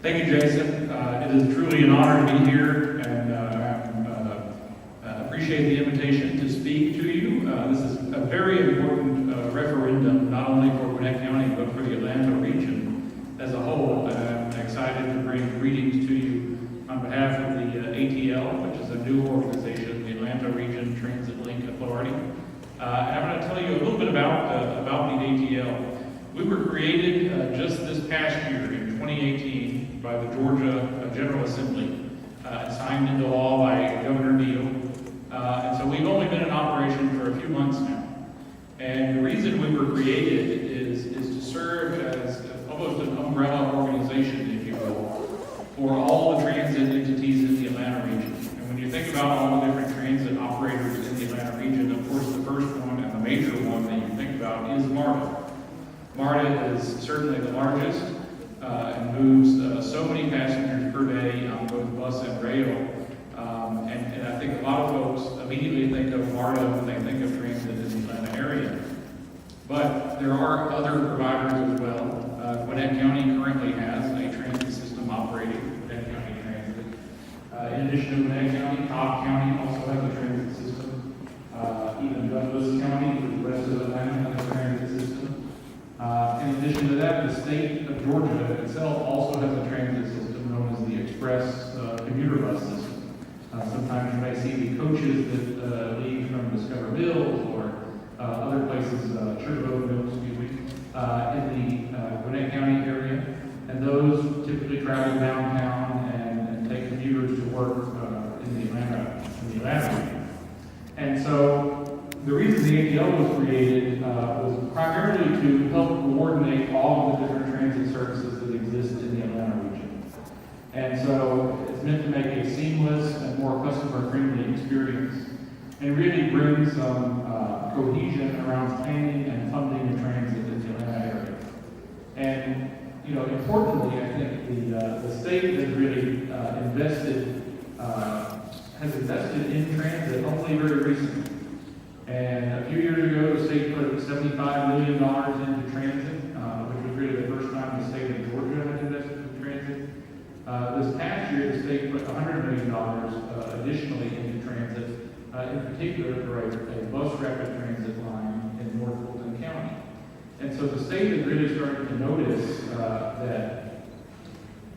Thank you, Jason. It is truly an honor to be here, and I appreciate the invitation to speak to you. This is a very important referendum, not only for Gwinnett County, but for the Atlanta region as a whole. And I'm excited to bring greetings to you on behalf of the ATL, which is a new organization, the Atlanta Region Transit Link Authority. And I'm going to tell you a little bit about the ATL. We were created just this past year in 2018 by the Georgia General Assembly, signed into law by Governor Neal. And so we've only been in operation for a few months now. And the reason we were created is to serve as almost an umbrella organization, if you will, for all the transit entities in the Atlanta region. And when you think about all the different transit operators in the Atlanta region, of course the first one and the major one that you think about is Marta. Marta is certainly the largest and moves so many passengers per day on both bus and rail. And I think a lot of folks immediately think of Marta when they think of transit in the Atlanta area. But there are other providers as well. Gwinnett County currently has a transit system operating, Gwinnett County Transit. In addition to Gwinnett County, Cobb County also has a transit system. Even Douglas County, the rest of Atlanta, has a transit system. In addition to that, the state of Georgia itself also has a transit system known as the Express commuter bus system. Sometimes you may see the coaches that leave from Discover Mills or other places, Sugarloaf Mills, in the Gwinnett County area. And those typically travel downtown and take commuters to work in the Atlanta region. And so the reason the ATL was created was primarily to help coordinate all of the different transit services that exist in the Atlanta region. And so it's meant to make a seamless and more customer-friendly experience and really bring some cohesion around planning and funding of transit in the Atlanta area. And, you know, importantly, I think the state has really invested in transit only very recently. And a few years ago, the state put $75 million into transit, which was really the first time the state of Georgia had invested in transit. This past year, the state put $100 million additionally into transit, in particular for a bus rapid transit line in North Fulton County. And so the state is really starting to notice that,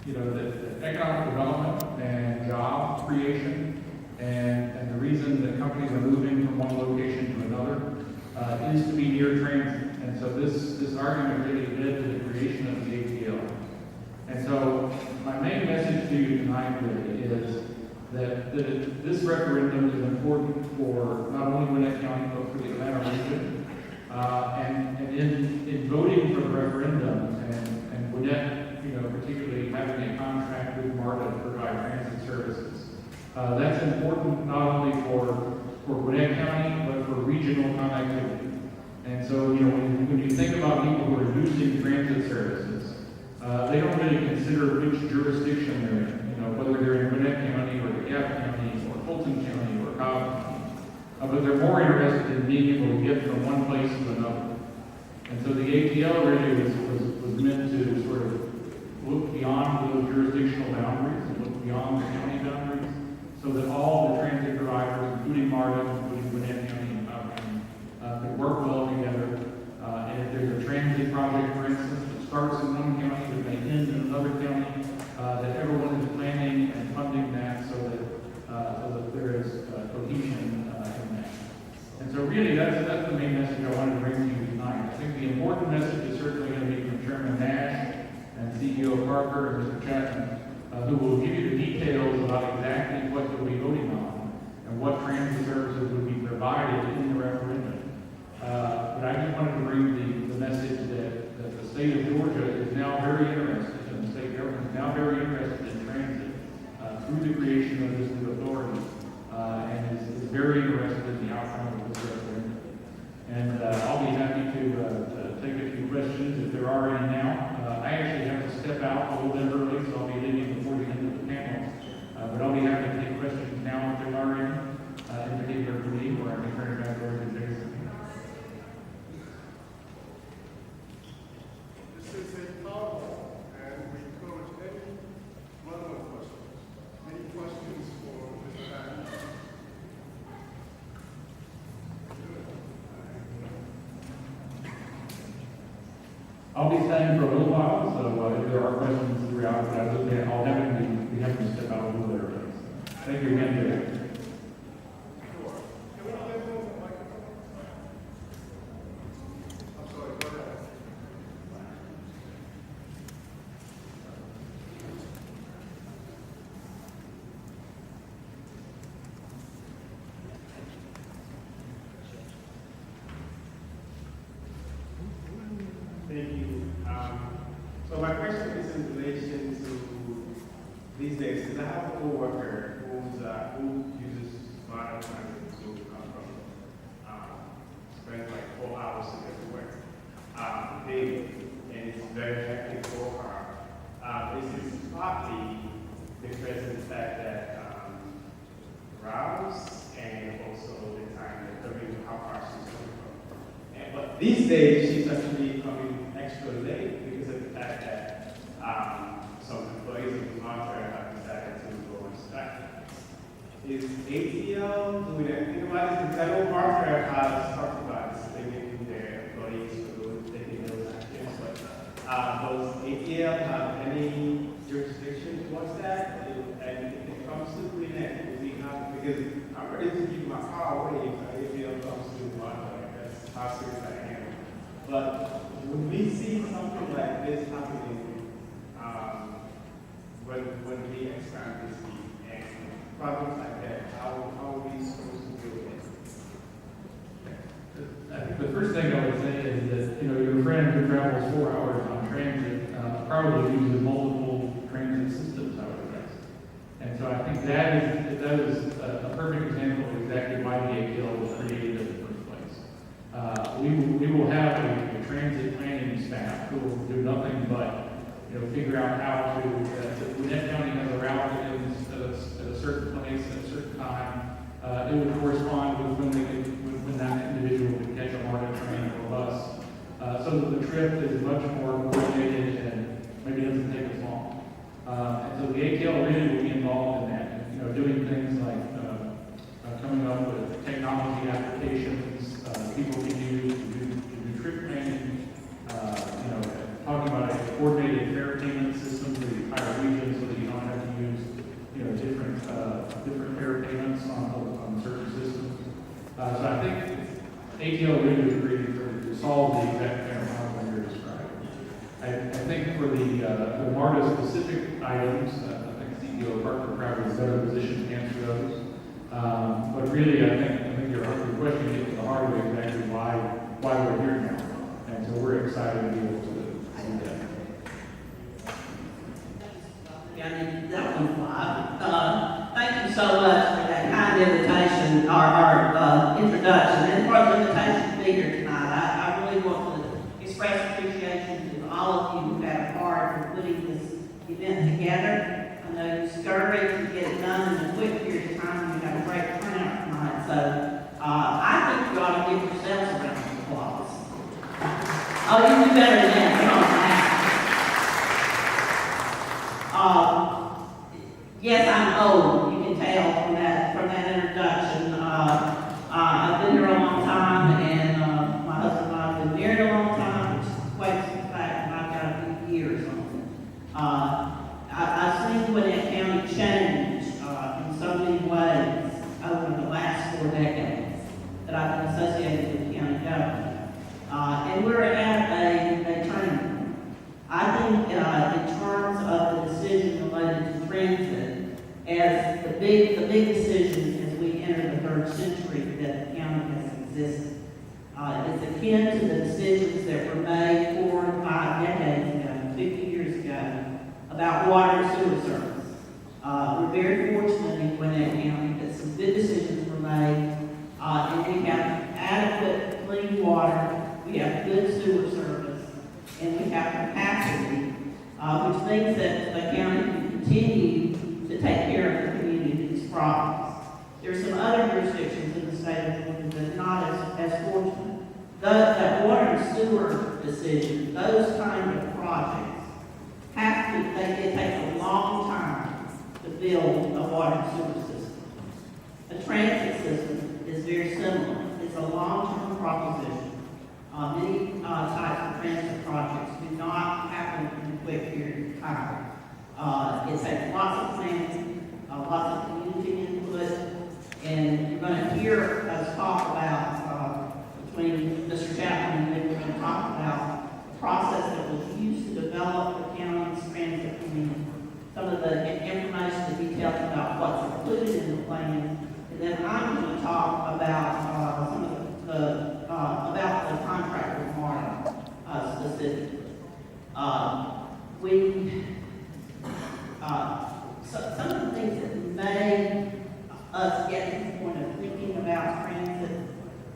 you know, that economic development and job creation and the reason that companies are moving from one location to another is to be near transit. And so this argument really led to the creation of the ATL. And so my main message to you tonight really is that this referendum is important for not only Gwinnett County, but for the Atlanta region. And in voting for the referendum and Gwinnett, you know, particularly having a contract with Marta to provide transit services, that's important not only for Gwinnett County, but for regional connectivity. And so, you know, when you think about people who are using transit services, they don't really consider which jurisdiction they're in, you know, whether they're in Gwinnett County or DeKalb County or Fulton County or Cobb County. But they're more interested in being able to get from one place to another. And so the ATL really was meant to sort of look beyond those jurisdictional boundaries and look beyond the county boundaries, so that all the transit providers, including Marta, including Gwinnett County and Cobb County, could work well together. And if there's a transit project, for instance, that starts in one county that may end in another county, that everyone is planning and funding that so that there is cohesion in that. And so really that's the main message I wanted to bring to you tonight. I think the important message is certainly going to be from Chairman Nash and CEO Parker and Mr. Chapman, who will give you the details about exactly what you'll be voting on and what transit services will be provided in the referendum. But I just wanted to bring the message that the state of Georgia is now very interested, and the state government is now very interested in transit through the creation of this new authority, and is very interested in the outcome of this referendum. And I'll be happy to take a few questions if there are any now. I actually have to step out a little bit early, so I'll be leaving before the end of the panel. But I'll be happy to take questions now if there are any, in particular for me, or I can turn it back over to Jason. This is a town hall, and we encourage any I'll be staying for a little while, so if there are questions throughout, I'll be having to step out a little bit early. Thank you again, Jay. Thank you. So my question is in relation to these days, because I have a coworker who uses modern transit to come from, spends like 4 hours to get to work daily, and it's very hectic for her. This is partly because of the fact that routes and also the time that coming to how far she's coming from. But these days, she's actually coming extra late because of the fact that some employees of Marta의 have decided to go on strike. Is ATL doing anything about this? Because I know Marta의 has talked about suspending their employees for taking those actions, but does ATL have any jurisdiction towards that? And if it comes to clean it, will we have, because I'm ready to keep my car away if ATL comes to Marta의. That's how serious I am. But when we see something like this happening, when we expand this and problems like that, how are we supposed to deal with it? I think the first thing I would say is that, your friend who travels 4 hours on transit probably uses multiple transit systems, I would guess. And so I think that is a perfect example of exactly why the ATL was created in the first place. We will have a transit planning staff who will do nothing but figure out how to, Gwinnett County has a route that ends at a certain place at a certain time. It would correspond with when that individual would catch a MARTA train or bus, so that the trip is much more coordinated and maybe doesn't take as long. And so the ATL really will be involved in that, doing things like coming up with technology applications people can use to do trip planning, talking about a coordinated fare payment system for the entire region so that you don't have to use, different fare payments on certain systems. So I think ATL really was created to solve the exact kind of problem you're describing. I think for the MARTA specific items, I think CEO Parker probably is better positioned to answer those. But really, I think your question gets to the heart of exactly why we're here now. And so we're excited to be able to see that. That one's live. Thank you so much for that kind invitation, our introduction, and for the invitation to be here tonight. I really want to express appreciation to all of you who had a part in putting this event together. I know you scurried to get it done in a quick period of time. You have a great turnout tonight, so I think you ought to give yourselves a round of applause. Oh, you do better than that. Come on now. Yes, I'm old. You can tell from that introduction. I've been here a long time, and my husband and I have been married a long time, which equates to the fact that I've got a few years on it. I've seen Gwinnett County change in so many ways over the last 4 decades that I've been associated with county government. And we're at a turning point. I think in terms of the decision related to transit, as the big decision as we enter the 3rd century that the county has existed. It's akin to the decisions that were made 4 and 5 decades ago, 50 years ago, about water and sewer service. We're very fortunate in Gwinnett County that some good decisions were made, and we have adequate clean water, we have good sewer service, and we have capacity, which means that the county can continue to take care of the community's problems. There are some other jurisdictions in the state of Georgia that are not as fortunate. That water and sewer decision, those kind of projects, it takes a long time to build a water and sewer system. A transit system is very similar. It's a long-term proposition. Many types of transit projects do not happen in a quick period of time. It takes lots of planning, lots of community input, and you're going to hear us talk about, between Mr. Chapman and me, we're going to talk about the process that was used to develop the county's transit plan, some of the information, the details about what's included in the plan, and then I'm going to talk about some of about the contract with Marta specifically. Some of the things that made us get to the point of thinking about transit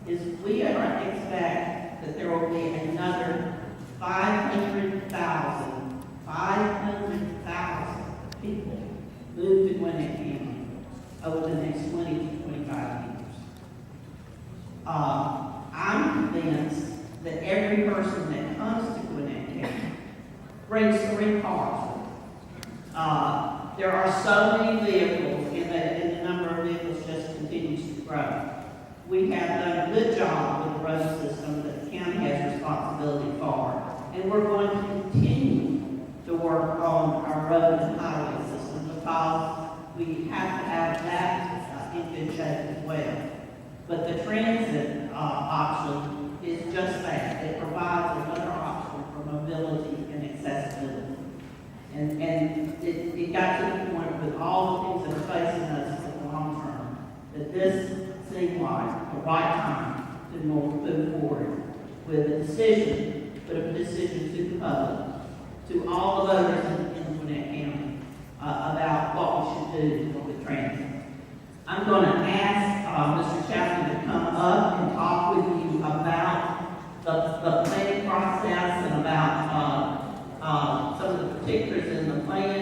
is we expect that there will be another 500,000 people move to Gwinnett County over the next 20 to 25 years. I'm convinced that every person that comes to Gwinnett County brings 3 cars. There are so many vehicles, and the number of vehicles just continues to grow. We have done a good job with the road system that the county has responsibility for, and we're going to continue to work on our road and highway system because we have to have that in good shape as well. But the transit option is just that. It provides another option for mobility and accessibility. And it got to the point with all the things that are facing us in the long term that this seemed like the right time to move forward with a decision, but a decision to the public, to all the voters in Gwinnett County about what we should do with transit. I'm going to ask Mr. Chapman to come up and talk with you about the planning process and about some of the particulars in the plan.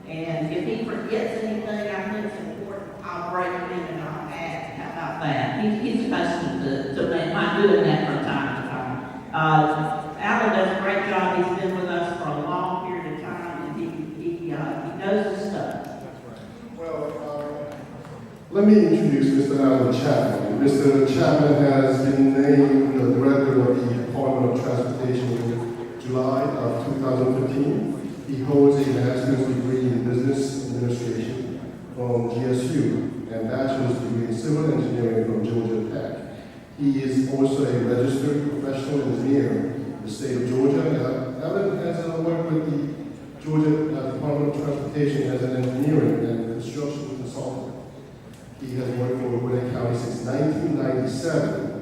And if he forgets anything I think is important, I'll break it in and I'll add. How about that? He's accustomed to not doing that from time to time. Alan does a great job. He's been with us for a long period of time, and he knows his stuff. Well, let me introduce Mr. Alan Chapman. Mr. Chapman has been named the Director of the Department of Transportation in July of 2015. He holds a master's degree in business administration from GSU and bachelor's degree in civil engineering from Georgia Tech. He is also a registered professional engineer in the state of Georgia. Alan has worked with the Georgia Department of Transportation as an engineering and construction consultant. He has worked for Gwinnett County since 1997.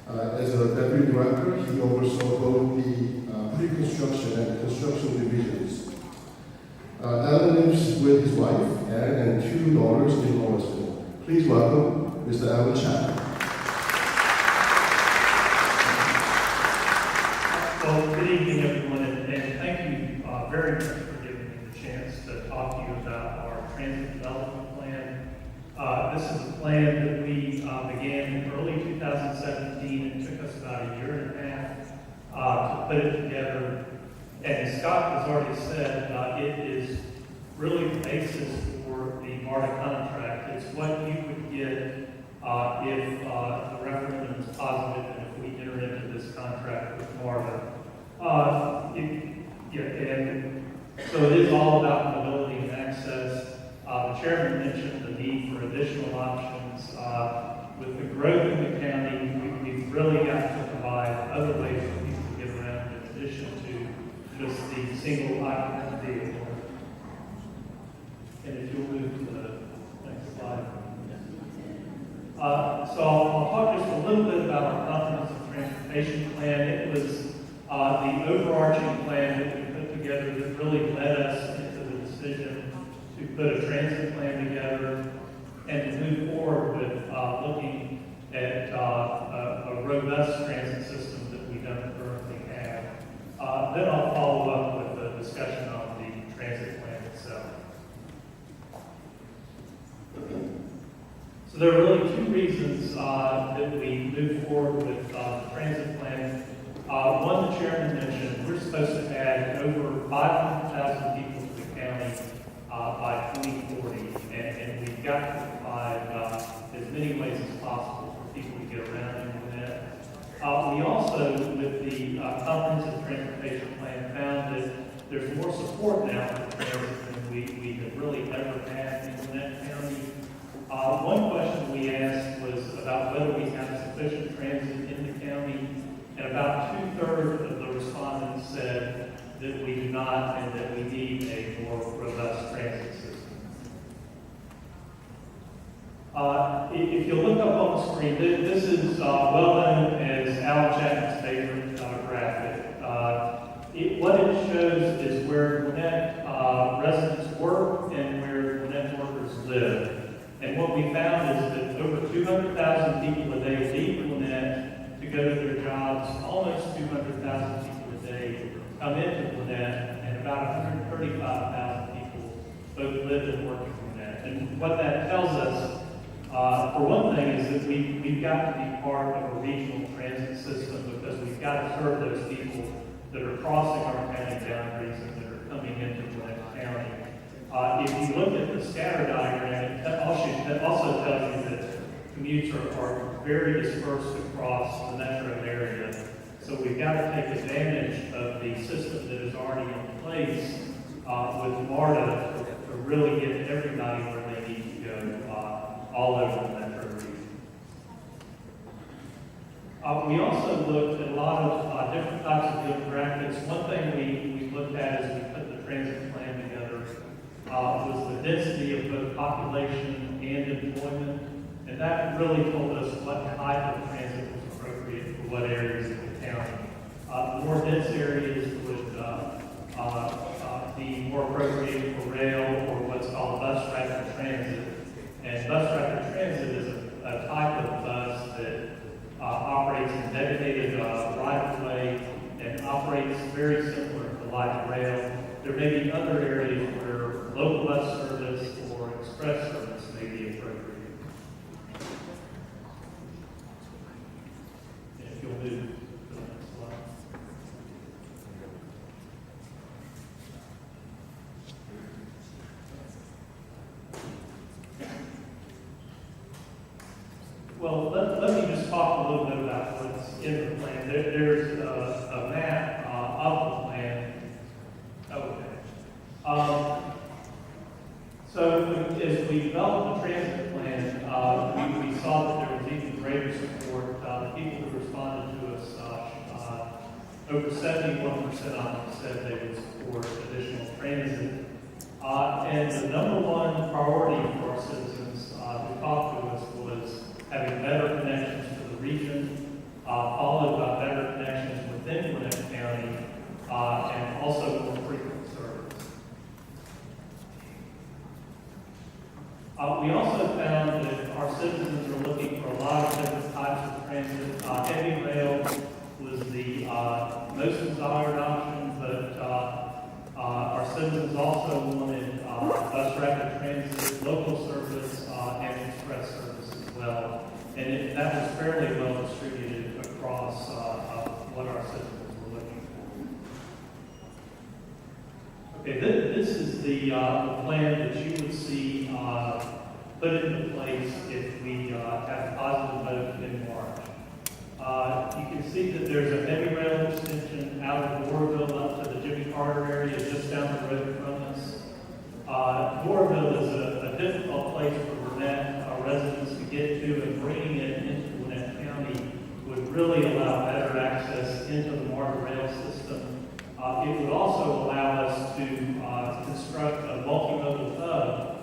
As a deputy director, he oversaw both the pre-construction and construction divisions. Alan lives with his wife, Ann, and 2 daughters in Morrisville. Please welcome Mr. Alan Chapman. Well, good evening, everyone, and thank you very much for giving me the chance to talk to you about our transit development plan. This is a plan that we began in early 2017. It took us about a year and a half to put it together. And as Scott has already said, it is really the basis for the Marta contract. It's what you would get if the referendum is positive and if we enter into this contract with Marta. And so it is all about mobility and access. The chairman mentioned the need for additional options. With the growth in the county, we've really got to provide other ways for people to get around in addition to just the single occupant vehicle. And if you'll move to the next slide. So I'll talk just a little bit about our comprehensive transportation plan. It was the overarching plan that we put together that really led us into the decision to put a transit plan together and to move forward with looking at a robust transit system that we don't currently have. Then I'll follow up with a discussion on the transit plan itself. So there are really 2 reasons that we move forward with the transit plan. One, the chairman mentioned, we're supposed to add over 500,000 people to the county by 2040, and we've got to provide as many ways as possible for people to get around in that. We also comprehensive transportation plan found that there's more support now for transit than we have really ever had in Gwinnett County. One question we asked was about whether we have sufficient transit in the county, and about 2/3 of the respondents said that we do not and that we need a more robust transit system. If you look up on the screen, this is well known as Alan Chapman's favorite graphic. What it shows is where Gwinnett residents work and where Gwinnett workers live. And what we found is that over 200,000 people a day leave Gwinnett to go to their jobs. Almost 200,000 people a day come into Gwinnett, and about 135,000 people both live and work in Gwinnett. And what that tells us, for one thing, is that we've got to be part of a regional transit system, because we've got to serve those people that are crossing our county boundaries and that are coming into Gwinnett County. If you look at the scatter diagram, it also tells you that commutes are very dispersed across the metro area. So we've got to take advantage of the system that is already in place with MARTA to really get everybody where they need to go all over the metro region. We also looked at a lot of different types of demographics. One thing we looked at as we put the transit plan together was the density of both population and employment, and that really told us what type of transit was appropriate for what areas of the county. The more dense areas would be more appropriate for rail, or what's called bus rapid transit. And bus rapid transit is a type of bus that operates in dedicated right-of-way and operates very similar to light rail. There may be other areas where local bus service or express service may be appropriate. If you'll move to the next slide. Well, let me just talk a little bit about what's in the plan. There's a map of the plan. Okay. So as we developed the transit plan, we saw that there was even greater support. The people who responded to us, over 71% of them said they would support additional transit. And the number one priority for our citizens who talked to us was having better connections to the region, followed by better connections within Gwinnett County, and also more frequent service. We also found that our citizens are looking for a lot of different types of transit. Heavy rail was the most desired option, but our citizens also wanted bus rapid transit, local service, and express service as well. And that was fairly well distributed across what our citizens were looking for. Okay, this is the plan that you would see put into place if we have a positive vote in March. You can see that there's a heavy rail extension out of Warville up to the Jimmy Carter area, just down the road from us. Warville is a difficult place for Gwinnett residents to get to, and bringing it into Gwinnett County would really allow better access into the Marta rail system. It would also allow us to construct a multimodal hub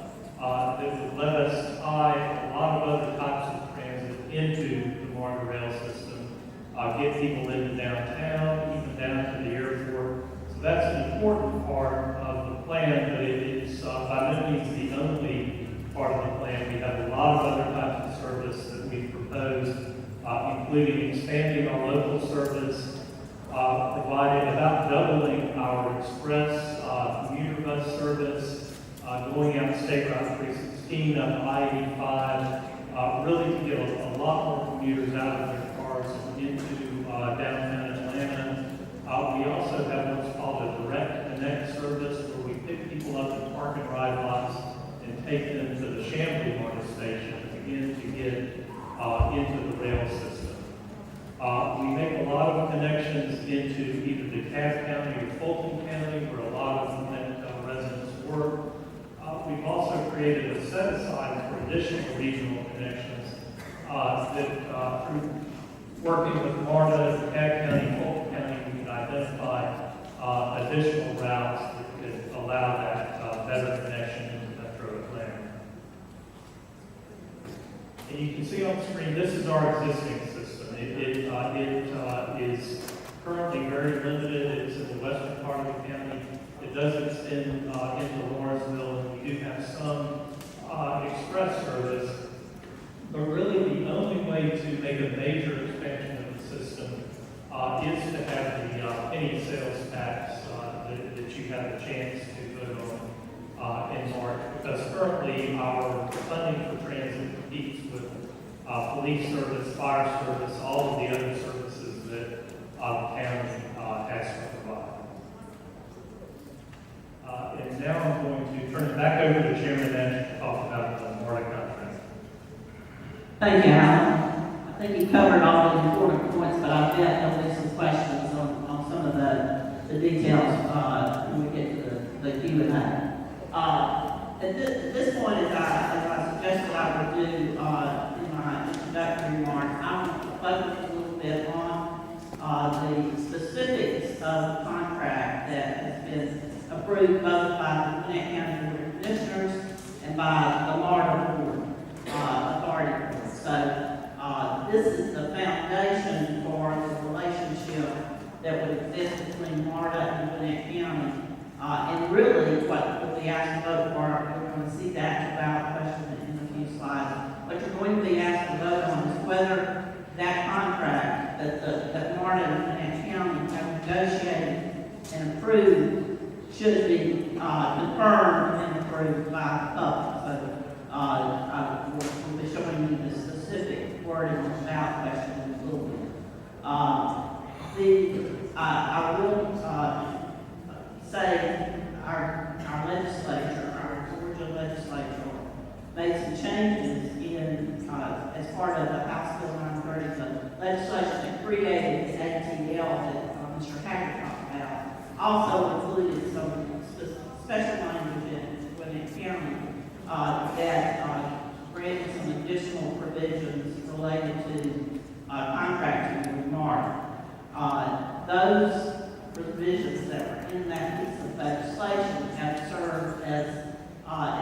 that would let us tie a lot of other types of transit into the Marta rail system, get people into downtown, even down to the airport. So that's an important part of the plan, but it's by no means the only part of the plan. We have a lot of other types of service that we've proposed, including expanding our local service, providing about doubling our express commuter bus service, going out to State Route 316 up I-85, really to get a lot more commuters out of their cars and into downtown Atlanta. We also have what's called a direct connect service, where we pick people up at park and ride lots and take them to the Chamblee Marta station, again, to get into the rail system. We make a lot of connections into either DeKalb County or Fulton County, where a lot of residents work. We've also created a set aside for additional regional connections that through working with Marta, DeKalb County, Fulton County, we can identify additional routes that could allow that better connection into Metro Atlanta. And you can see on the screen, this is our existing system. It is currently very limited. It's in the western part of the county. It does extend into Lawrenceville, and we do have some express service. But really, the only way to make a major expansion of the system is to have the penny sales tax that you have a chance to vote on in March. Because currently, our funding for transit competes with police service, fire service, all of the other services that the county has to provide. And now I'm going to turn it back over to Chairman Nash to talk about the Marta contract. Thank you, Alan. I think you covered all the important points, but I bet there'll be some questions on some of the details when we get to the Q&A. At this point, as I suggested I would do in my introductory remarks, I want to focus a little bit on the specifics of the contract that has been approved both by the Gwinnett County Board of Commissioners and by the Marta Board Authority Board. So this is the foundation for the relationship that would exist between Marta and Gwinnett County. And really, what we'll be asked to vote for, we're going to see that ballot question in a few slides. What you're going to be asked to vote on is whether that contract that Marta and Gwinnett County have negotiated and approved should be confirmed and approved by the public. So we'll be showing you the specific wording of the ballot question in a little bit. I will say our legislature, our Georgia legislature, made some changes in, as part of the House Bill 930, the legislation that created the ATL that Mr. Haggard talked about, also included some special language in Gwinnett County that granted some additional provisions related to contracting with Marta. Those provisions that were in that piece of legislation have served as it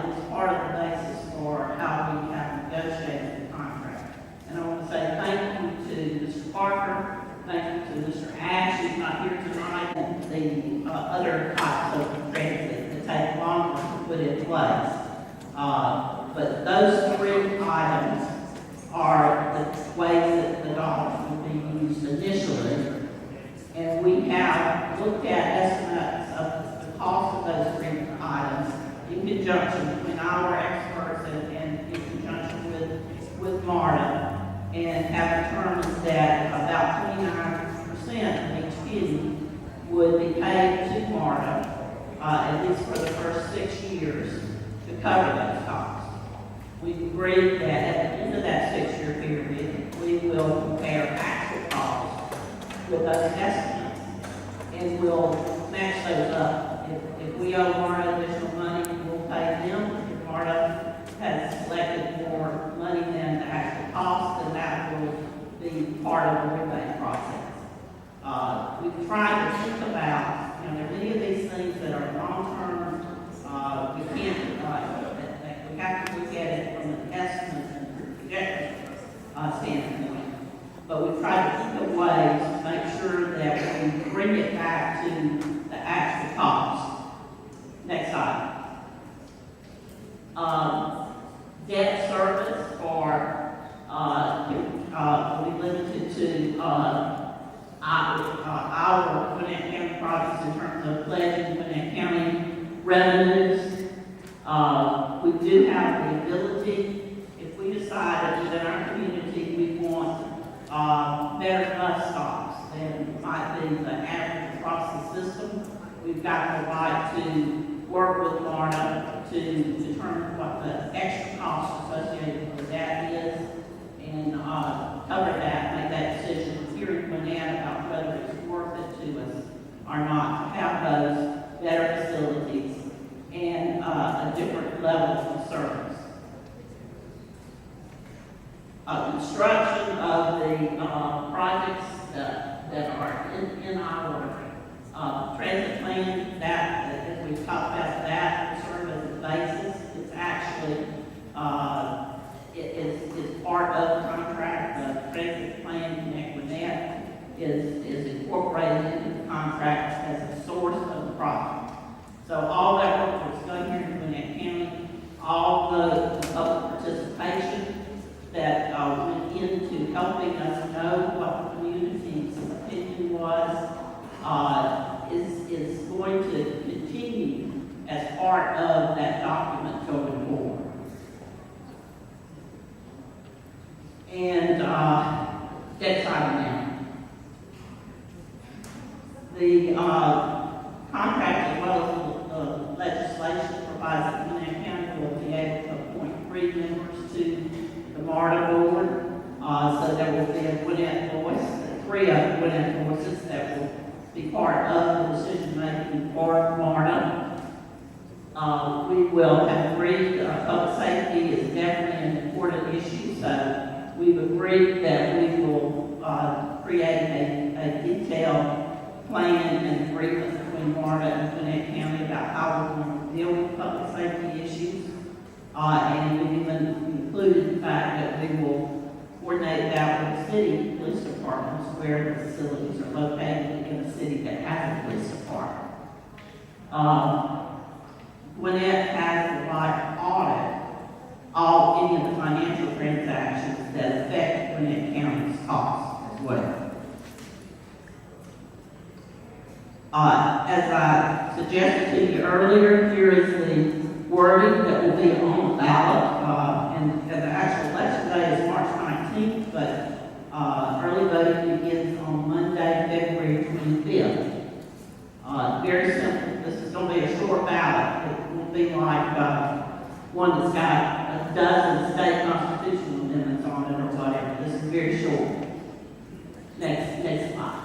is part of the basis for how we have negotiated the contract. And I want to say thank you to Mr. Parker, thank you to Mr. Ash, who's not here tonight, and the other types of transit that take longer to put in place. But those three items are the ways that the dollars will be used initially. And we have looked at estimates of the cost of those three items in conjunction between our experts and in conjunction with Marta, and have determined that about 29% of each penny would be paid to Marta, at least for the first 6 years, to cover those costs. We've agreed that at the end of that 6-year period, we will compare actual costs with those estimates, and we'll match those up. If we owe Marta additional money, we'll pay them. If Marta has collected more money than the actual cost, then that will be part of the rebate process. We've tried to think about, there are many of these things that are long-term. We can't, we have to look at it from an estimate and projection standpoint. But we try to think of ways to make sure that we bring it back to the actual cost. Next slide. Debt service will be limited to our Gwinnett County projects in terms of pledging Gwinnett County revenues. We do have the ability, if we decide that within our community we want better bus stops than might be the average across the system, we've got the right to work with Marta to determine what the extra cost associated with that is and cover that, make that decision here Gwinnett about whether it's worth it to us or not to have those better facilities and a different level of service. Construction of the projects that are in our transit plan, that, as we've talked about, that serve as a basis. It's actually, it is part of the contract. The transit plan Connect Gwinnett is incorporated into the contract as a source of the project. So all that work that's done here in Gwinnett County, all the public participation that went into helping us know what the community's opinion was, is going to continue as part of that document going forward. And next item now. The contract as well as the legislation provides that Gwinnett County will be able to appoint 3 members to the Marta board. So there will be a Gwinnett voice, 3 of Gwinnett voices that will be part of the decision making for Marta. We will have agreed public safety is definitely an important issue, so we've agreed that we will create a detailed plan and agreement between Marta and Gwinnett County about how we're going to deal with public safety issues. And we've even included the fact that we will coordinate that with city police departments where the facilities are located in a city that has a police department. Gwinnett has the right to audit any of the financial transactions that affect Gwinnett County's costs as well. As I suggested to you earlier, here is the wording that will be on the ballot. And the actual election day is March 19th, but early voting begins on Monday, February 25th. Very simple. This is going to be a short ballot. It won't be like one that's got a dozen state constitutional amendments on it or whatever. This is very short. Next slide.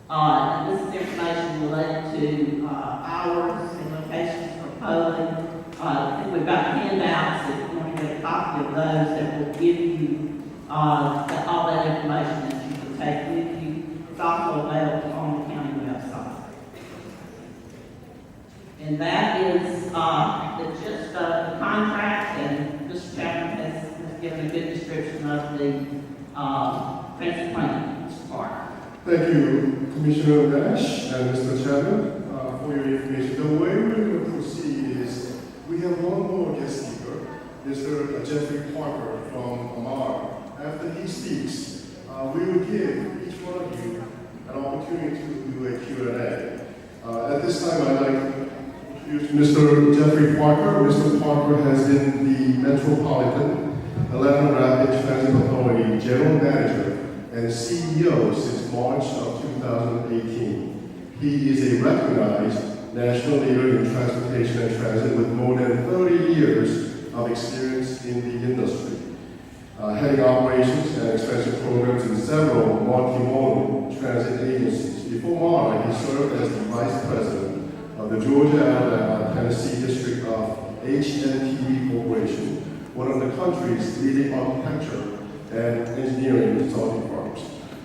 And this is information related to hours and locations for polling. I think we've got handouts if you want to get a copy of those that will give you all that information that you can take with you. It's also available on the county website. And that is the gist of the contract, and Mr. Chapman has given a good description of the transit plan part. Thank you, Commissioner Nash and Mr. Chapman, for your information. The way we're going to proceed is we have one more guest speaker, Mr. Jeffrey Parker from Amara. After he speaks, we will give each one of you an opportunity to do a Q&A. At this time, I'd like to introduce Mr. Jeffrey Parker. Mr. Parker has been the Metropolitan Atlanta Rapid Transit Authority General Manager and CEO since March of 2018. He is a recognized national leader in transportation and transit with more than 30 years of experience in the industry, heading operations and expansion programs in several multimodal transit agencies. Before Marta, he served as the Vice President of the Georgia, Alabama, Tennessee District of HNTD Corporation, one of the country's leading architecture and engineering consulting firms.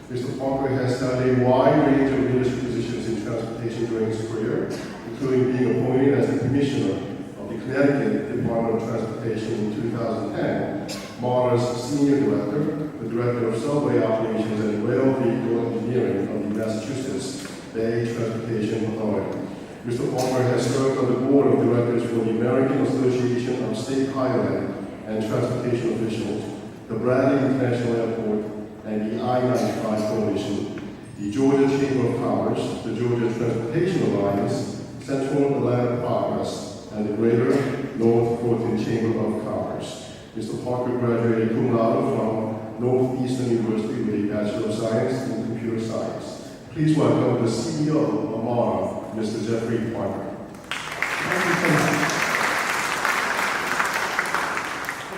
Mr. Parker has held a wide range of leadership positions in transportation during his career, including being appointed as the Commissioner of the Connecticut Department of Transportation in 2010, Marta's Senior Director, the Director of Subway Operations and Rail Vehicle Engineering of the Massachusetts Bay Transportation Authority. Mr. Parker has served on the Board of Directors for the American Association of State Highway and Transportation Officials, the Bradley International Airport, and the I-95 Coalition, the Georgia Chamber of Commerce, the Georgia Transportation Alliance, Central Atlanta Progress, and the Greater North Fulton Chamber of Commerce. Mr. Parker graduated cum laude from Northeastern University with a Bachelor of Science in Computer Science. Please welcome the CEO of Marta, Mr. Jeffrey Parker. Thank you so much.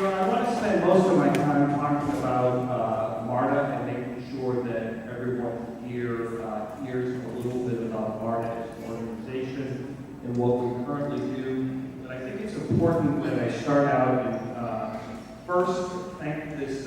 I want to spend most of my time talking about Marta and making sure that everyone important that I start out and first thank this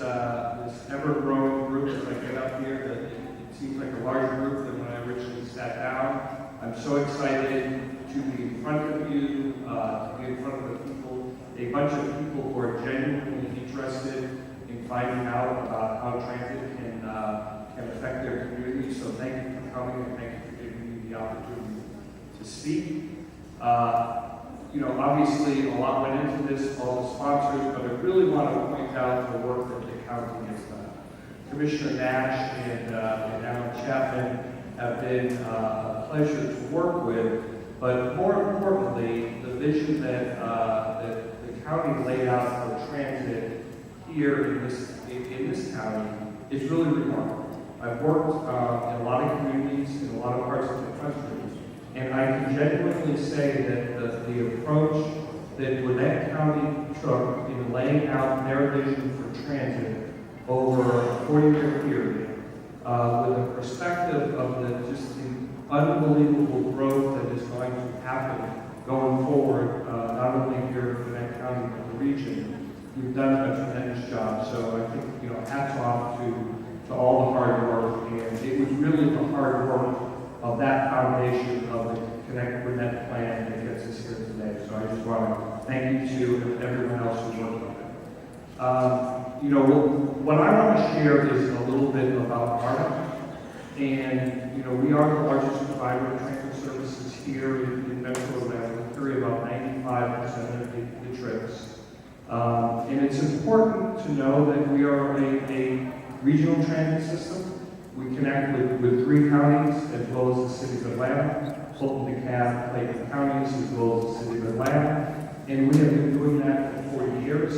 ever-growing group as I get up here. That it seems like a larger group than when I originally sat down. I'm so excited to be in front of you, to be in front of the people, a bunch of people who are genuinely interested in finding out about how transit can affect their community. So thank you for coming and thank you for giving me the opportunity to speak. Obviously a lot went into this, all the sponsors, but I really want to point out the work that the county has done. Commissioner Nash and Alan Chapman have been a pleasure to work with, but more importantly, the vision that the county laid out for transit here in this county is really remarkable. I've worked in a lot of communities in a lot of parts of the country, and I can genuinely say that the approach that Gwinnett County took in laying out their vision for transit over a 40-year period, with a perspective of the unbelievable growth that is going to happen going forward, not only here in Gwinnett County, but the region. You've done a tremendous job. So I think, hats off to all the hard work. And it was really the hard work of that foundation of the Connect Gwinnett plan that gets us here today. So I just want to thank you to everyone else who worked on it. What I want to share is a little bit about Marta. And, we are the largest provider of transit services here in Metro Atlanta. We carry about 95% of the trips. And it's important to know that we are a regional transit system. We connect with 3 counties as well as the city of Atlanta, Fulton, DeKalb, Clayton counties as well as the city of Atlanta. And we have been doing that for 40 years.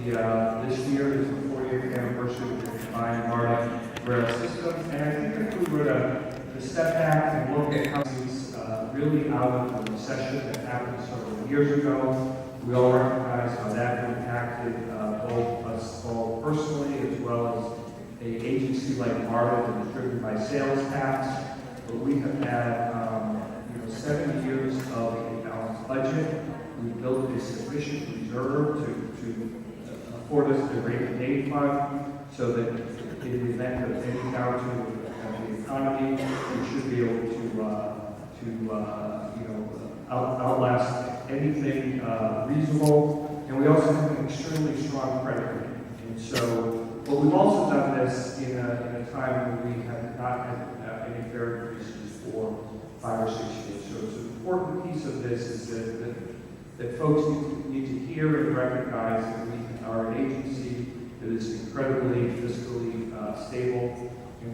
This year is the 40th anniversary of the combined Marta rail system. And I think if we were to step back and look at how these really out of the recession that happened several years ago, we all recognize how that impacted both us all personally as well as an agency like Marta that is driven by sales tax. But we have had 7 years of a balanced budget. We built a sufficient reserve to afford us the rainy day fund so that in the event of any downturn of the economy, we should be able to outlast anything reasonable. And we also have an extremely strong credit rating. And so, but we've also done this in a time when we have not had any fare increases for 5 or 6 years. So it's an important piece of this is that folks need to hear and recognize that we are an agency that is incredibly fiscally stable, and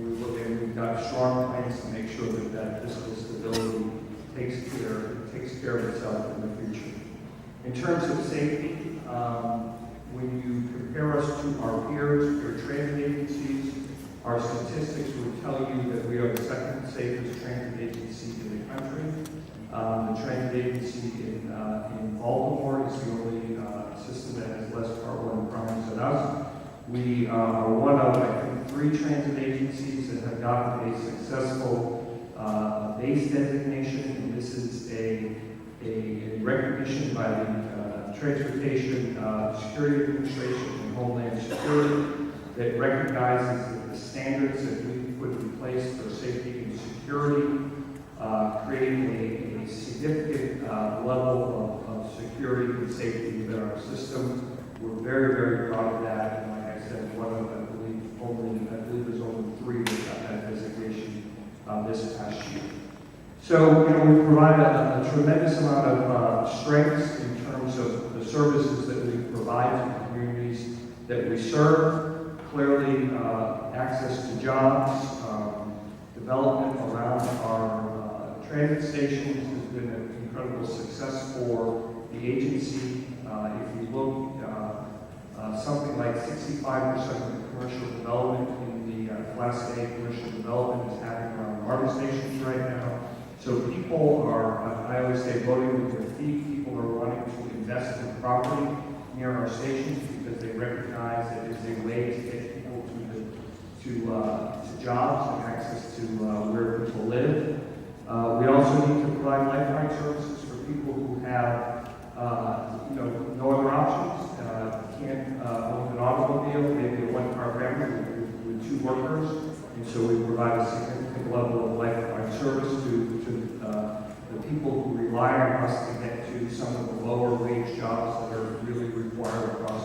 we've got strong plans to make sure that fiscal stability takes care of itself in the future. In terms of safety, when you compare us to our peers, peer transit agencies, our statistics would tell you that we are the second safest transit agency in the country. The transit agency in Baltimore is the only system that has less Part 1 crimes than us. We are one of, I think, 3 transit agencies that have gotten a successful base designation, and this is a recognition by the Transportation Security Administration and Homeland Security that recognizes that the standards that we put in place for safety and security create a significant level of security and safety within our system. We're very, very proud of that. And like I said, one of, I believe there's only 3 that got that designation this past year. So, we provide a tremendous amount of strengths in terms of the services that we provide to the communities that we serve. Clearly, access to jobs, development around our transit stations has been an incredible success for the agency. If you look, something like 65% of the commercial development in the Class A commercial development is happening around Marta stations right now. So people are, I always say, voting with their feet. People are wanting to invest in property near our stations because they recognize that it's a way to get people to jobs and access to where people live. We also need to provide lifeline services for people who have, to workers, and so we provide a significant level of lifeline service to the people who rely on us to get to some of the lower wage jobs that are really required across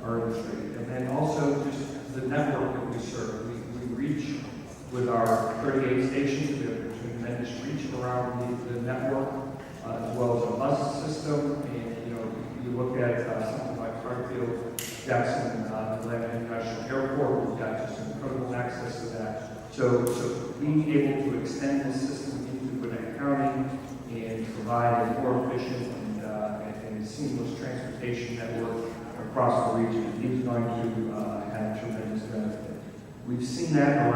our industry. And then also just the network that we serve. We reach with our 38 stations. We have a tremendous reach around the network, as well as a bus system. And you know, you look at something like Hartfield, Jackson, Atlanta International Airport, we've got just incredible access to that. So being able to extend this system into Gwinnett County and provide a more efficient and seamless transportation network across the region is going to have tremendous benefit. We've seen that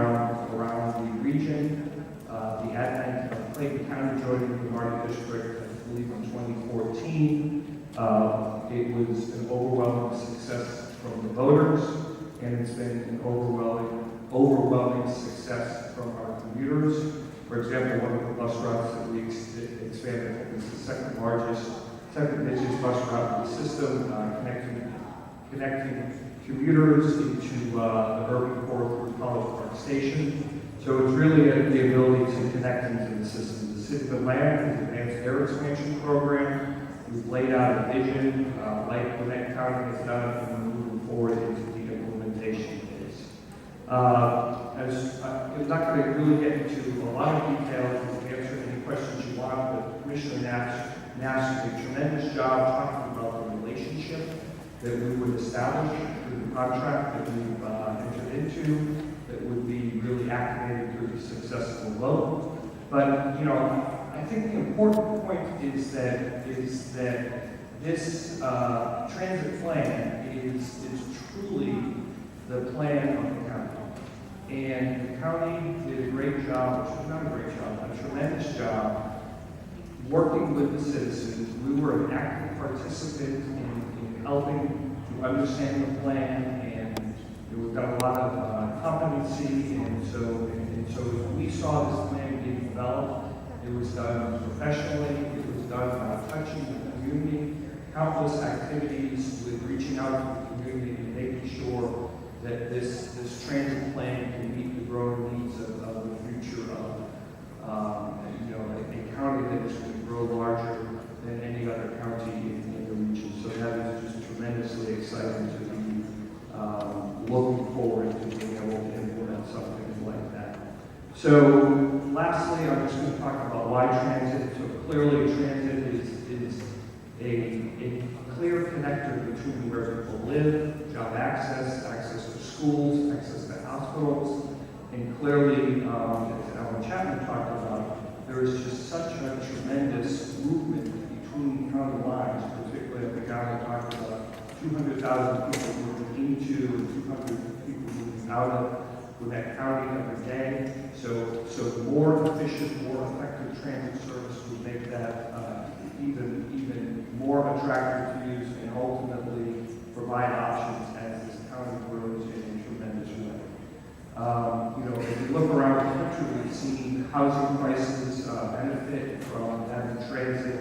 around the region. The advent of Clayton County joining the Marta District, I believe in 2014, it was an overwhelming success from the voters, and it's been an overwhelming success from our commuters. For example, one of the bus routes that we expanded is the second busiest bus route in the system, connecting commuters into the urban core through College Park Station. So it's really the ability to connect into the system. The City of Atlanta has advanced their expansion program. We've laid out a vision, like Gwinnett County has done, and we're moving forward into the implementation phase. I'm not going to really get into a lot of detail to answer any questions you want, but Commissioner Nash did a tremendous job talking about the relationship that we would establish through the contract that we've entered into, that would be really activated through the successful vote. But you know, I think the important point is that this transit plan is truly the plan of the county. And the county did a great job, not a great job, a tremendous job working with the citizens. We were an active participant in helping to understand the plan, and we've got a lot of competency, and so as we saw this plan being developed, it was done professionally, it was done by touching the community, countless activities with reaching out to the community and making sure that this transit plan can meet the growing needs of the future of a county that is going to grow larger than any other county in the region. So that is just tremendously exciting to be looking forward to being able to implement something like that. So lastly, I'm just going to talk about why transit. So clearly transit is a clear connector between where people live, job access to schools, access to hospitals, and clearly, as Alan Chapman talked about, there is just such a tremendous movement between county lines, particularly at the guy who talked about 200,000 people moving into and 200 people moving out of Gwinnett County every day. So the more efficient, more effective transit service would make that even more attractive to use and ultimately provide options as this county grows in a tremendous way. If you look around the country, we've seen housing prices benefit from having transit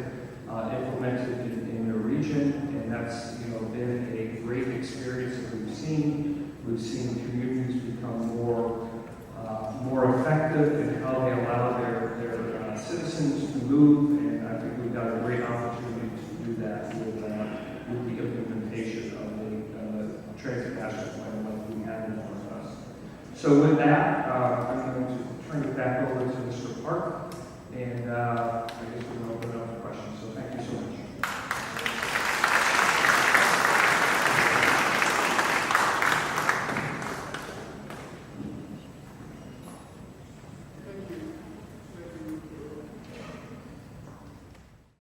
implemented in the region, and that's been a great experience that we've seen. We've seen communities become more effective in how they allow their citizens to move, and I think we've got a great opportunity to do that with the implementation of the transit master plan like we have in front of us. So with that, I'm going to turn it back over to Mr. Park, and I guess we're going to open it up for questions. So thank you so much.